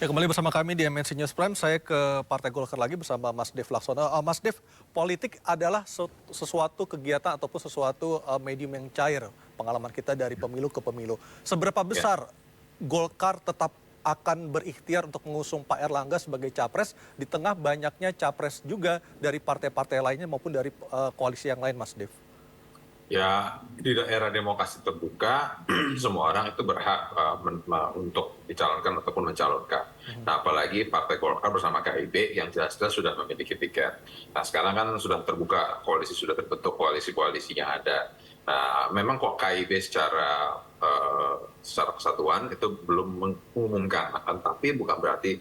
Ya, kembali bersama kami di MNC News Prime. Saya ke Partai Golkar lagi bersama Mas Dev Laksono. Mas Dev, politik adalah sesuatu kegiatan ataupun sesuatu medium yang cair. Pengalaman kita dari pemilu ke pemilu. Seberapa besar Golkar tetap akan berikhtiar untuk mengusung Pak Erlangga sebagai capres di tengah banyaknya capres juga dari partai-partai lainnya maupun dari koalisi yang lain, Mas Dev? Ya, di daerah demokrasi terbuka, semua orang itu berhak untuk dicalonkan ataupun mencalonkan. Nah, apalagi Partai Golkar bersama KIB yang jelas-jelas sudah memiliki tiket. Nah, sekarang kan sudah terbuka, koalisi sudah terbentuk, koalisi-koalisinya ada. Nah, memang kok KIB secara kesatuan itu belum mengumumkan, tapi bukan berarti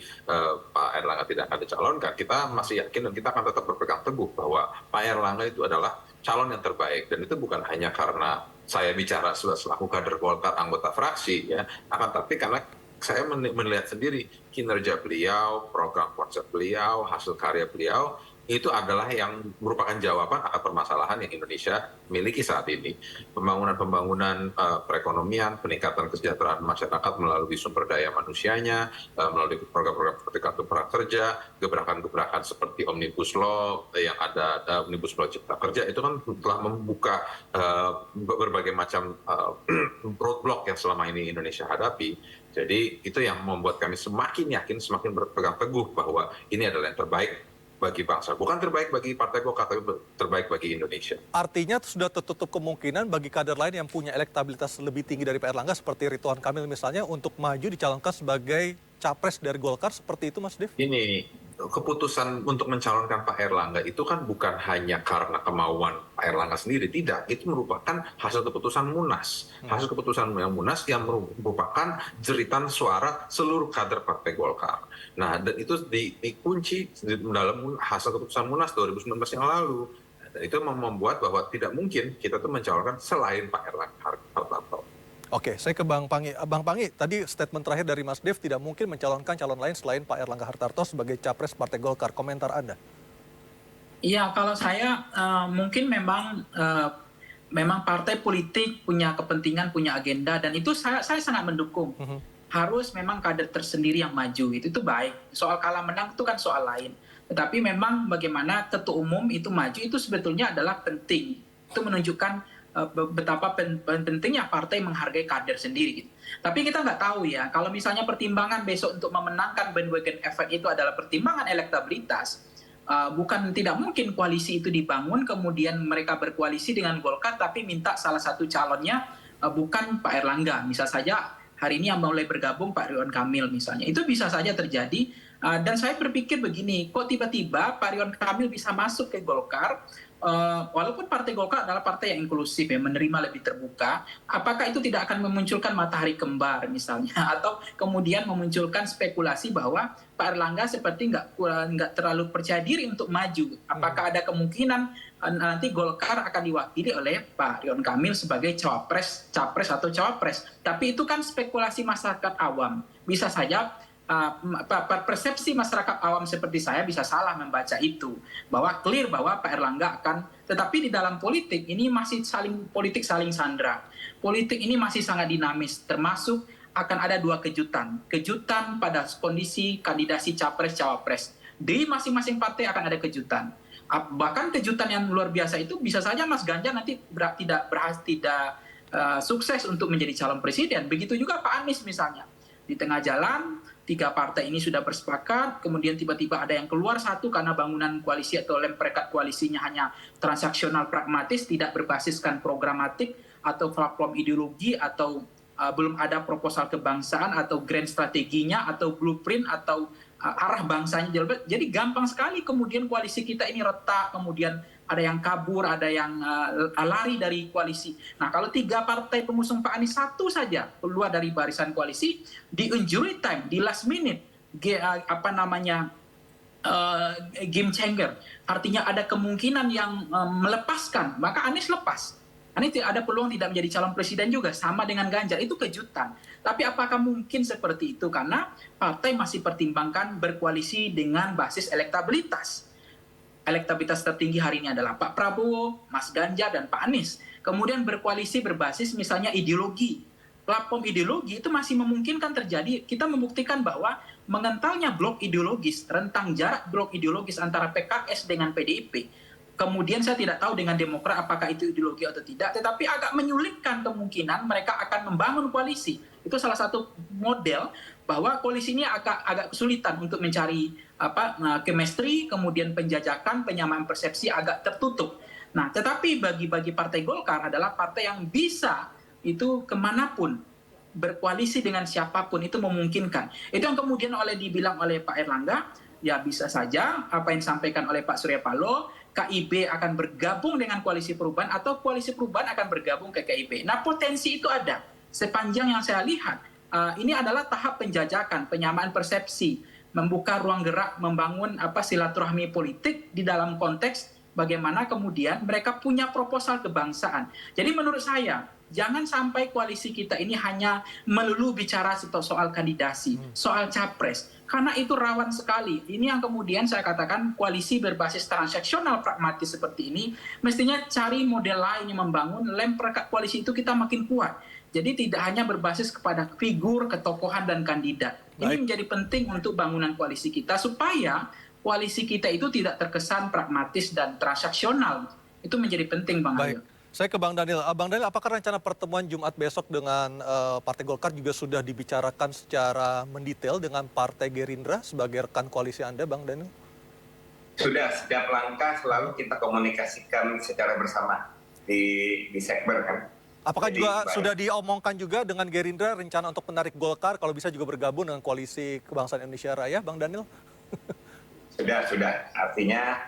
Pak Erlangga tidak akan dicalonkan. Kita masih yakin dan kita akan tetap berpegang teguh bahwa Pak Erlangga itu adalah calon yang terbaik, dan itu bukan hanya karena saya bicara selaku kader Golkar anggota fraksi ya, akan tapi karena saya melihat sendiri kinerja beliau, program konsep beliau, hasil karya beliau itu adalah yang merupakan jawaban akan permasalahan yang Indonesia miliki saat ini. Pembangunan perekonomian, peningkatan kesejahteraan masyarakat melalui sumber daya manusianya, melalui program-program seperti kartu prakerja, gebrakan-gebrakan seperti Omnibus Law yang ada, Omnibus Law Cipta Kerja, itu kan telah membuka berbagai macam roadblock yang selama ini Indonesia hadapi. Jadi itu yang membuat kami semakin yakin, semakin berpegang teguh bahwa ini adalah yang terbaik bagi bangsa. Bukan terbaik bagi Partai Golkar, tapi terbaik bagi Indonesia. Artinya sudah tertutup kemungkinan bagi kader lain yang punya elektabilitas lebih tinggi dari Pak Erlangga, seperti Ridwan Kamil misalnya, untuk maju dicalonkan sebagai capres dari Golkar, seperti itu, Mas Dev? Ini keputusan untuk mencalonkan Pak Erlangga itu kan bukan hanya karena kemauan Pak Erlangga sendiri, tidak. Itu merupakan hasil keputusan Munas. Hasil keputusan Munas yang merupakan jeritan suara seluruh kader Partai Golkar. Nah, dan itu dikunci dalam hasil keputusan Munas 2019 yang lalu. Dan itu membuat bahwa tidak mungkin kita tuh mencalonkan selain Pak Erlangga Hartarto. Oke, saya ke Bang Panggi. Bang Panggi, tadi statement terakhir dari Mas Dev tidak mungkin mencalonkan calon lain selain Pak Erlangga Hartarto sebagai capres Partai Golkar. Komentar Anda? Iya, kalau saya mungkin memang partai politik punya kepentingan, punya agenda, dan itu saya sangat mendukung. Harus memang kader tersendiri yang maju, itu baik. Soal kalah menang itu kan soal lain. Tetapi memang bagaimana ketua umum itu maju itu sebetulnya adalah penting. Itu menunjukkan betapa pentingnya partai menghargai kader sendiri. Gitu. Tapi kita nggak tahu ya, kalau misalnya pertimbangan besok untuk memenangkan bandwagon effect itu adalah pertimbangan elektabilitas, bukan tidak mungkin koalisi itu dibangun, kemudian mereka berkoalisi dengan Golkar, tapi minta salah satu calonnya bukan Pak Erlangga. Misal saja hari ini yang mulai bergabung Pak Ridwan Kamil misalnya. Itu bisa saja terjadi. Dan saya berpikir begini, kok tiba-tiba Pak Ridwan Kamil bisa masuk ke Golkar, walaupun Partai Golkar adalah partai yang inklusif, ya, menerima lebih terbuka, apakah itu tidak akan memunculkan matahari kembar misalnya, atau kemudian memunculkan spekulasi bahwa Pak Erlangga seperti nggak terlalu percaya diri untuk maju. Apakah ada kemungkinan nanti Golkar akan diwakili oleh Pak Ridwan Kamil sebagai capres atau cawapres? Tapi itu kan spekulasi masyarakat awam. Bisa saja persepsi masyarakat awam seperti saya bisa salah membaca itu, bahwa clear bahwa Pak Erlangga akan, tetapi di dalam politik ini masih politik saling sandra, politik ini masih sangat dinamis, termasuk akan ada dua kejutan pada kondisi kandidasi capres cawapres di masing-masing partai, akan ada kejutan, bahkan kejutan yang luar biasa itu bisa saja Mas Ganjar nanti tidak sukses untuk menjadi calon presiden, begitu juga Pak Anies misalnya. Di tengah jalan, 3 partai ini sudah bersepakat, kemudian tiba-tiba ada yang keluar satu karena bangunan koalisi atau lem perekat koalisinya hanya transaksional pragmatis, tidak berbasiskan programatik atau platform ideologi, atau belum ada proposal kebangsaan atau grand strateginya atau blueprint atau arah bangsanya. Jadi gampang sekali kemudian koalisi kita ini retak, kemudian ada yang kabur, ada yang lari dari koalisi. Nah, kalau 3 partai pengusung Pak Anies satu saja keluar dari barisan koalisi di injury time, di last minute, game changer, artinya ada kemungkinan yang melepaskan, maka Anies lepas. Anies ada peluang tidak menjadi calon presiden juga, sama dengan Ganjar, itu kejutan. Tapi apakah mungkin seperti itu? Karena partai masih pertimbangkan berkoalisi dengan basis elektabilitas. Elektabilitas tertinggi hari ini adalah Pak Prabowo, Mas Ganjar, dan Pak Anies. Kemudian berkoalisi berbasis misalnya ideologi. Platform ideologi itu masih memungkinkan terjadi. Kita membuktikan bahwa mengentalnya blok ideologis, rentang jarak blok ideologis antara PKS dengan PDIP. Kemudian saya tidak tahu dengan Demokrat apakah itu ideologi atau tidak, tetapi agak menyulitkan kemungkinan mereka akan membangun koalisi. Itu salah satu model bahwa koalisi ini agak kesulitan untuk mencari chemistry, kemudian penjajakan, penyamaan persepsi agak tertutup. Nah, tetapi bagi Partai Golkar adalah partai yang bisa itu kemanapun berkoalisi dengan siapapun itu memungkinkan. Itu yang kemudian dibilang oleh Pak Erlangga, ya bisa saja apa yang disampaikan oleh Pak Surya Paloh, KIB akan bergabung dengan koalisi perubahan atau koalisi perubahan akan bergabung ke KIB. Nah, potensi itu ada. Sepanjang yang saya lihat, ini adalah tahap penjajakan, penyamaan persepsi, membuka ruang gerak, membangun silaturahmi politik di dalam konteks bagaimana kemudian mereka punya proposal kebangsaan. Jadi menurut saya, jangan sampai koalisi kita ini hanya melulu bicara soal kandidasi, soal capres. Karena itu rawan sekali. Ini yang kemudian saya katakan koalisi berbasis transaksional pragmatis seperti ini, mestinya cari model lain yang membangun lem perekat koalisi itu kita makin kuat. Jadi tidak hanya berbasis kepada figur, ketokohan, dan kandidat. Ini menjadi penting untuk bangunan koalisi kita supaya koalisi kita itu tidak terkesan pragmatis dan transaksional. Itu menjadi penting, Bang Aryo. Saya ke Bang Daniel. Bang Daniel, apakah rencana pertemuan Jumat besok dengan Partai Golkar juga sudah dibicarakan secara mendetail dengan Partai Gerindra sebagai rekan koalisi Anda, Bang Daniel? Sudah, setiap langkah selalu kita komunikasikan secara bersama di Sekber kan. Apakah juga sudah diomongkan juga dengan Gerindra rencana untuk menarik Golkar kalau bisa juga bergabung dengan koalisi Kebangsaan Indonesia Raya, Bang Daniel? Sudah. Artinya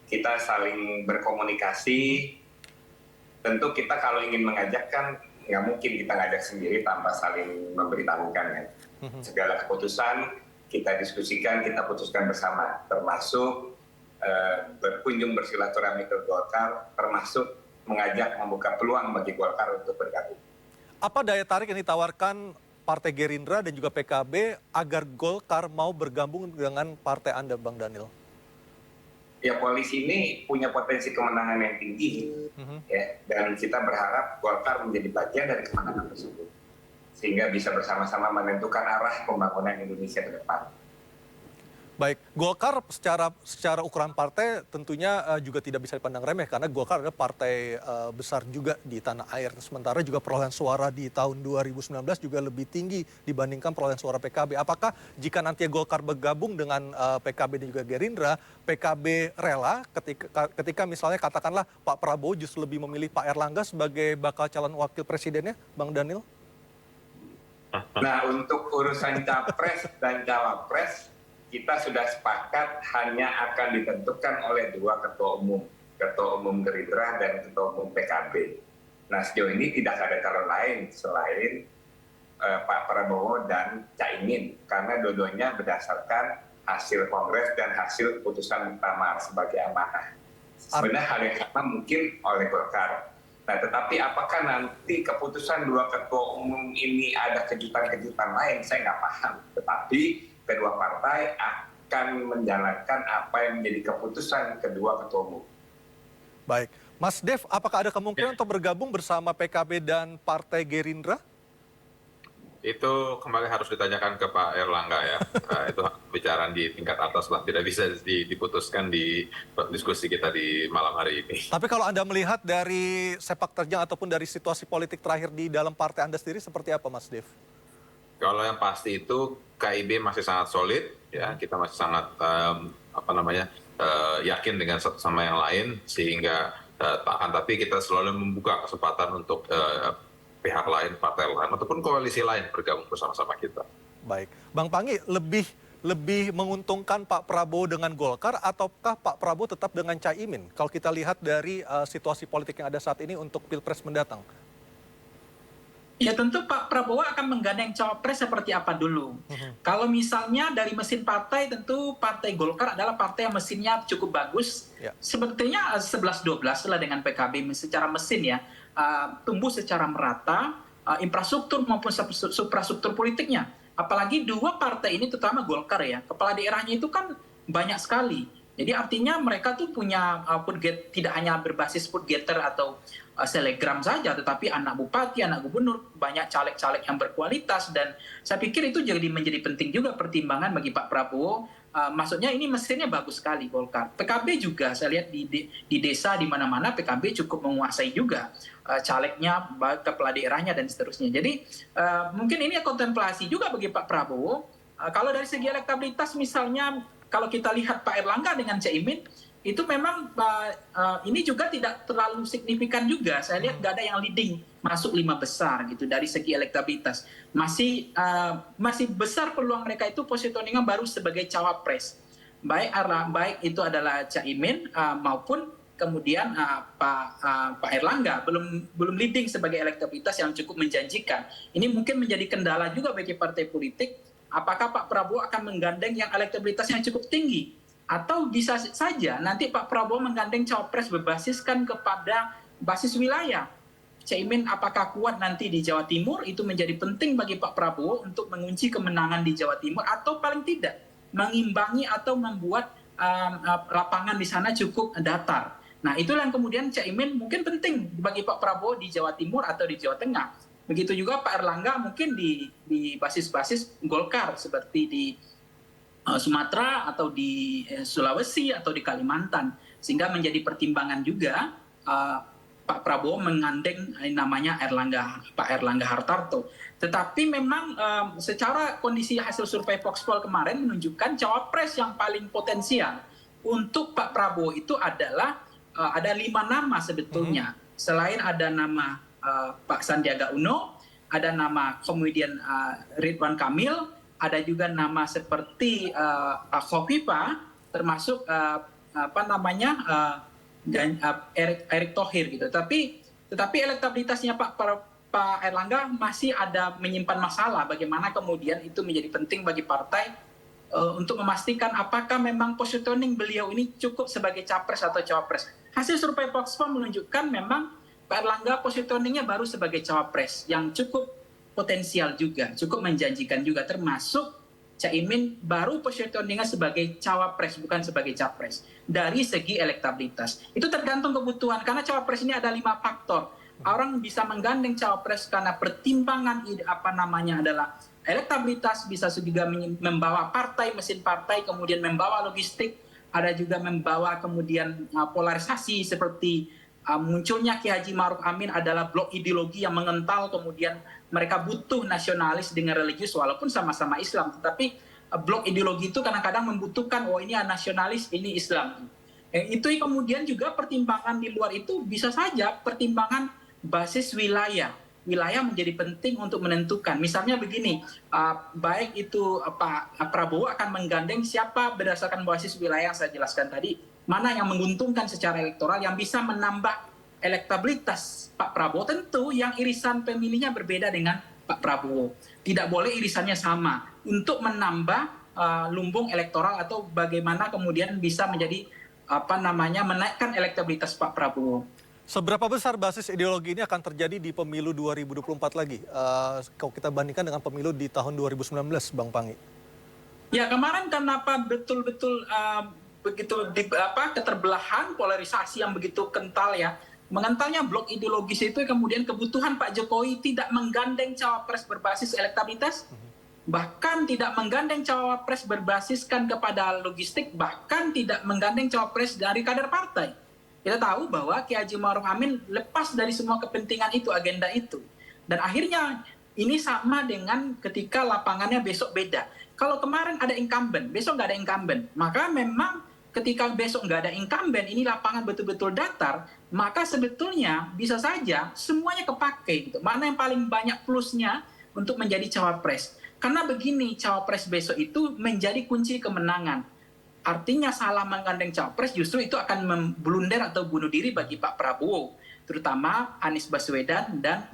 kita saling berkomunikasi. Tentu kita kalau ingin mengajak kan nggak mungkin kita ngajak sendiri tanpa saling memberitahukan ya. Segala keputusan kita diskusikan, kita putuskan bersama, termasuk berkunjung bersilaturahmi ke Golkar, termasuk mengajak membuka peluang bagi Golkar untuk bergabung. Apa daya tarik yang ditawarkan Partai Gerindra dan juga PKB agar Golkar mau bergabung dengan partai Anda, Bang Daniel? Ya, koalisi ini punya potensi kemenangan yang tinggi, ya, dan kita berharap Golkar menjadi bagian dari kemenangan tersebut, sehingga bisa bersama-sama menentukan arah pembangunan Indonesia ke depan. Baik, Golkar secara ukuran partai tentunya juga tidak bisa dipandang remeh karena Golkar adalah partai besar juga di tanah air. Sementara juga perolehan suara di tahun 2019 juga lebih tinggi dibandingkan perolehan suara PKB. Apakah jika nanti Golkar bergabung dengan PKB dan juga Gerindra, PKB rela ketika misalnya katakanlah Pak Prabowo justru lebih memilih Pak Erlangga sebagai bakal calon wakil presidennya, Bang Daniel? Nah, untuk urusan capres dan cawapres, kita sudah sepakat hanya akan ditentukan oleh dua ketua umum Gerindra dan ketua umum PKB. Nah, sejauh ini tidak ada calon lain selain Pak Prabowo dan Caimin, karena dua-duanya berdasarkan hasil kongres dan hasil keputusan muktamar sebagai amanah. Sebenarnya hal yang sama mungkin oleh Golkar. Nah, tetapi apakah nanti keputusan dua ketua umum ini ada kejutan-kejutan lain, saya nggak paham. Tetapi kedua partai akan menjalankan apa yang menjadi keputusan kedua ketua umum. Baik, Mas Dev, apakah ada kemungkinan untuk bergabung bersama PKB dan Partai Gerindra? Itu kembali harus ditanyakan ke Pak Erlangga ya. Itu bicaraan di tingkat atas lah, tidak bisa diputuskan di diskusi kita di malam hari ini. Tapi kalau Anda melihat dari sepak terjang ataupun dari situasi politik terakhir di dalam partai Anda sendiri seperti apa, Mas Dev? Kalau yang pasti itu KIB masih sangat solid, ya kita masih sangat yakin dengan satu sama yang lain, sehingga tapi kita selalu membuka kesempatan untuk pihak lain, partai lain ataupun koalisi lain bergabung bersama-sama kita. Baik, Bang Panggi, lebih menguntungkan Pak Prabowo dengan Golkar ataukah Pak Prabowo tetap dengan Caimin? Kalau kita lihat dari situasi politik yang ada saat ini untuk Pilpres mendatang. Ya tentu Pak Prabowo akan menggandeng cawapres seperti apa dulu. Kalau misalnya dari mesin partai, tentu Partai Golkar adalah partai yang mesinnya cukup bagus. Ya. Sebetulnya 11-12 lah dengan PKB secara mesin ya. Tumbuh secara merata, infrastruktur maupun suprastruktur politiknya. Apalagi dua partai ini terutama Golkar ya, kepala daerahnya itu kan banyak sekali. Jadi artinya mereka tuh punya tidak hanya berbasis food getter atau selegram saja, tetapi anak bupati, anak gubernur, banyak caleg-caleg yang berkualitas, dan saya pikir itu jadi menjadi penting juga pertimbangan bagi Pak Prabowo. Maksudnya ini mesinnya bagus sekali Golkar. PKB juga saya lihat di desa di mana-mana PKB cukup menguasai juga calegnya, kepala daerahnya dan seterusnya. Jadi mungkin ini kontemplasi juga bagi Pak Prabowo. Kalau dari segi elektabilitas misalnya, kalau kita lihat Pak Erlangga dengan Caimin, itu memang ini juga tidak terlalu signifikan juga. Saya lihat nggak ada yang leading masuk 5 besar gitu dari segi elektabilitas. Masih besar peluang mereka itu positioning-nya baru sebagai cawapres. Baik itu adalah Caimin maupun kemudian Pak Erlangga belum leading sebagai elektabilitas yang cukup menjanjikan. Ini mungkin menjadi kendala juga bagi partai politik. Apakah Pak Prabowo akan menggandeng yang elektabilitasnya cukup tinggi? Atau bisa saja nanti Pak Prabowo menggandeng cawapres berbasiskan kepada basis wilayah. Caimin apakah kuat nanti di Jawa Timur, itu menjadi penting bagi Pak Prabowo untuk mengunci kemenangan di Jawa Timur, atau paling tidak mengimbangi atau membuat lapangan di sana cukup datar. Nah itulah yang kemudian Caimin mungkin penting bagi Pak Prabowo di Jawa Timur atau di Jawa Tengah. Begitu juga Pak Erlangga mungkin di basis-basis Golkar seperti di Sumatera atau di Sulawesi atau di Kalimantan, sehingga menjadi pertimbangan juga Pak Prabowo menggandeng namanya Pak Erlangga Hartarto. Tetapi memang secara kondisi hasil survei Voxpol kemarin menunjukkan cawapres yang paling potensial untuk Pak Prabowo itu adalah ada 5 nama sebetulnya. Selain ada nama Pak Sandiaga Uno, ada nama kemudian Ridwan Kamil, ada juga nama seperti Khofifah, termasuk Erick Thohir gitu. Tetapi elektabilitasnya Pak Erlangga masih ada menyimpan masalah. Bagaimana kemudian itu menjadi penting bagi partai untuk memastikan apakah memang positioning beliau ini cukup sebagai capres atau cawapres. Hasil survei Voxpol menunjukkan memang Pak Erlangga positioningnya baru sebagai cawapres yang cukup potensial juga, cukup menjanjikan juga, termasuk Caimin baru positioningnya sebagai cawapres bukan sebagai capres dari segi elektabilitas. Itu tergantung kebutuhan, karena cawapres ini ada 5 faktor. Orang bisa menggandeng cawapres karena pertimbangan adalah elektabilitas, bisa juga membawa partai, mesin partai, kemudian membawa logistik, ada juga membawa kemudian polarisasi seperti munculnya Ki Haji Ma'ruf Amin adalah blok ideologi yang mengental, kemudian mereka butuh nasionalis dengan religius walaupun sama-sama Islam, tetapi blok ideologi itu kadang-kadang membutuhkan ini nasionalis, ini Islam. Itu kemudian juga pertimbangan di luar itu bisa saja pertimbangan basis wilayah. Wilayah menjadi penting untuk menentukan. Misalnya begini, baik itu Pak Prabowo akan menggandeng siapa berdasarkan basis wilayah yang saya jelaskan tadi, mana yang menguntungkan secara elektoral, yang bisa menambah elektabilitas Pak Prabowo. Tentu yang irisan pemilihnya berbeda dengan Pak Prabowo. Tidak boleh irisannya sama untuk menambah lumbung elektoral atau bagaimana kemudian bisa menjadi menaikkan elektabilitas Pak Prabowo. Seberapa besar basis ideologi ini akan terjadi di pemilu 2024 lagi? Kalau kita bandingkan dengan pemilu di tahun 2019, Bang Panggi. Ya, kemarin kenapa betul-betul begitu keterbelahan, polarisasi yang begitu kental ya. Mengentalnya blok ideologis itu kemudian kebutuhan Pak Jokowi tidak menggandeng cawapres berbasis elektabilitas, bahkan tidak menggandeng cawapres berbasiskan kepada logistik, bahkan tidak menggandeng cawapres dari kader partai. Kita tahu bahwa Ki Haji Ma'ruf Amin lepas dari semua kepentingan itu, agenda itu. Dan akhirnya ini sama dengan ketika lapangannya besok beda. Kalau kemarin ada incumbent, besok nggak ada incumbent. Maka memang ketika besok nggak ada incumbent, ini lapangan betul-betul datar, maka sebetulnya bisa saja semuanya kepake. Gitu. Mana yang paling banyak plusnya untuk menjadi cawapres. Karena begini, cawapres besok itu menjadi kunci kemenangan. Artinya salah menggandeng cawapres justru itu akan memblunder atau bunuh diri bagi Pak Prabowo, terutama Anies Baswedan dan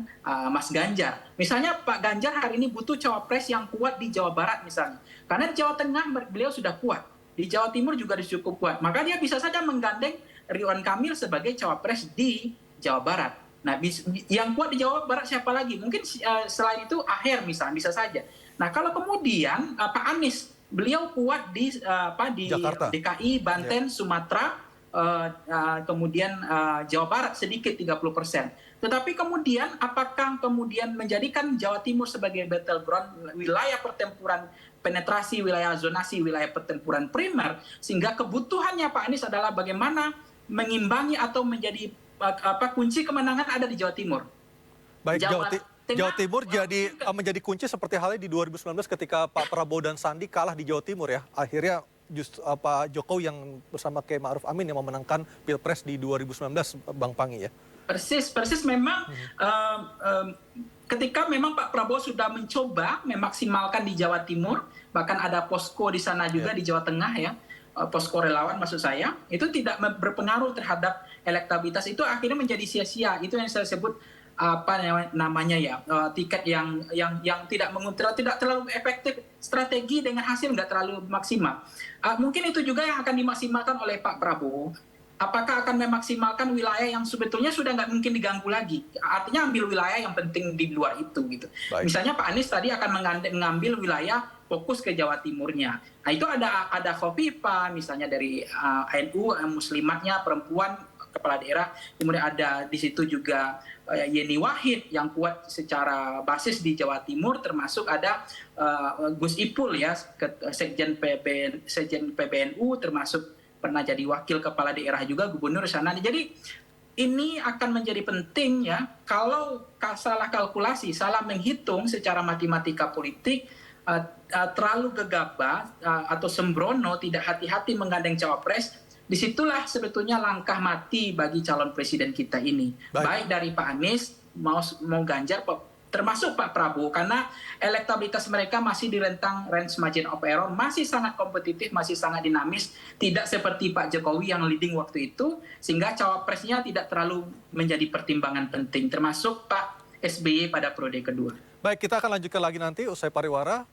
Mas Ganjar. Misalnya Pak Ganjar hari ini butuh cawapres yang kuat di Jawa Barat misalnya. Karena di Jawa Tengah beliau sudah kuat, di Jawa Timur juga cukup kuat. Maka dia bisa saja menggandeng Ridwan Kamil sebagai cawapres di Jawa Barat. Nah, yang kuat di Jawa Barat siapa lagi? Mungkin selain itu Aher misalnya, bisa saja. Nah, kalau kemudian Pak Anies, beliau kuat di Jakarta, DKI, Banten, Sumatera, kemudian Jawa Barat sedikit 30%. Tetapi kemudian apakah kemudian menjadikan Jawa Timur sebagai battleground, wilayah pertempuran penetrasi, wilayah zonasi, wilayah pertempuran primer, sehingga kebutuhannya Pak Anies adalah bagaimana mengimbangi atau menjadi kunci kemenangan ada di Jawa Timur. Baik, Tengah, Jawa Timur menjadi kunci seperti halnya di 2019 ketika Pak Prabowo dan Sandi kalah di Jawa Timur ya. Akhirnya justru Pak Jokowi yang bersama Kiai Ma'ruf Amin yang memenangkan Pilpres di 2019, Bang Pangi ya. Persis memang ketika memang Pak Prabowo sudah mencoba memaksimalkan di Jawa Timur, bahkan ada posko di sana juga di Jawa Tengah ya, posko relawan maksud saya, itu tidak berpengaruh terhadap elektabilitas, itu akhirnya menjadi sia-sia. Itu yang saya sebut tiket yang tidak terlalu efektif, strategi dengan hasil nggak terlalu maksimal. Mungkin itu juga yang akan dimaksimalkan oleh Pak Prabowo. Apakah akan memaksimalkan wilayah yang sebetulnya sudah nggak mungkin diganggu lagi? Artinya ambil wilayah yang penting di luar itu gitu. Baik. Misalnya Pak Anies tadi akan mengambil wilayah fokus ke Jawa Timurnya. Nah itu ada Khofifah misalnya dari NU, muslimatnya, perempuan, kepala daerah. Kemudian ada di situ juga Yeni Wahid yang kuat secara basis di Jawa Timur, termasuk ada Gus Ipul ya, Sekjen PBNU, termasuk pernah jadi wakil kepala daerah juga, gubernur sana. Jadi ini akan menjadi penting ya, kalau salah kalkulasi, salah menghitung secara matematika politik, terlalu gegabah atau sembrono, tidak hati-hati menggandeng cawapres, disitulah sebetulnya langkah mati bagi calon presiden kita ini. Baik dari Pak Anies, mau Ganjar, termasuk Pak Prabowo, karena elektabilitas mereka masih di rentang range margin of error, masih sangat kompetitif, masih sangat dinamis, tidak seperti Pak Jokowi yang leading waktu itu, sehingga cawapresnya tidak terlalu menjadi pertimbangan penting, termasuk Pak SBY pada periode kedua. Baik, kita akan lanjutkan lagi nanti usai pariwara.